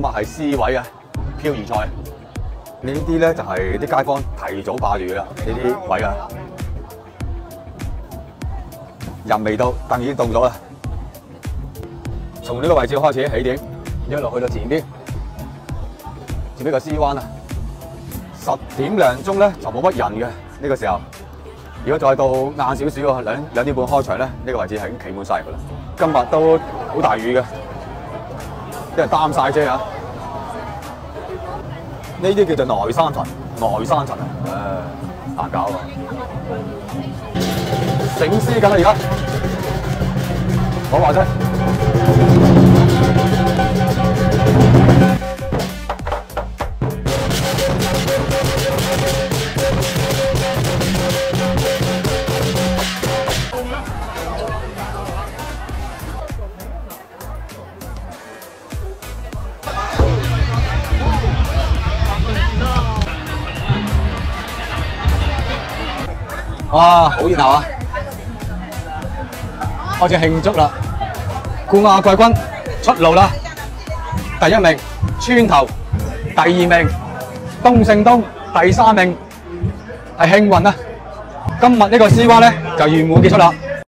今日係 C 位啊，漂移賽。呢啲咧就係啲街坊提早霸住啦，呢啲位啊。人未到，凳已經到咗啦。從呢個位置開始起點，一路去到前邊，前邊個 C 灣啊。10點零鐘咧就冇乜人嘅呢個時候。如果再到晏少少啊，兩點半開場咧，呢個位置係已經企滿晒㗎啦。今日都好大雨嘅，因為擔晒遮啊。呢啲叫做內山塵，內山塵啊，難搞啊！醒獅緊啦而家，我話啫。哇，好熱鬧啊！開始慶祝啦！冠亞季軍出爐啦！第1名村頭，第2名東勝東，第3名係慶運啊！今日呢個 C 灣咧就圓滿結束啦！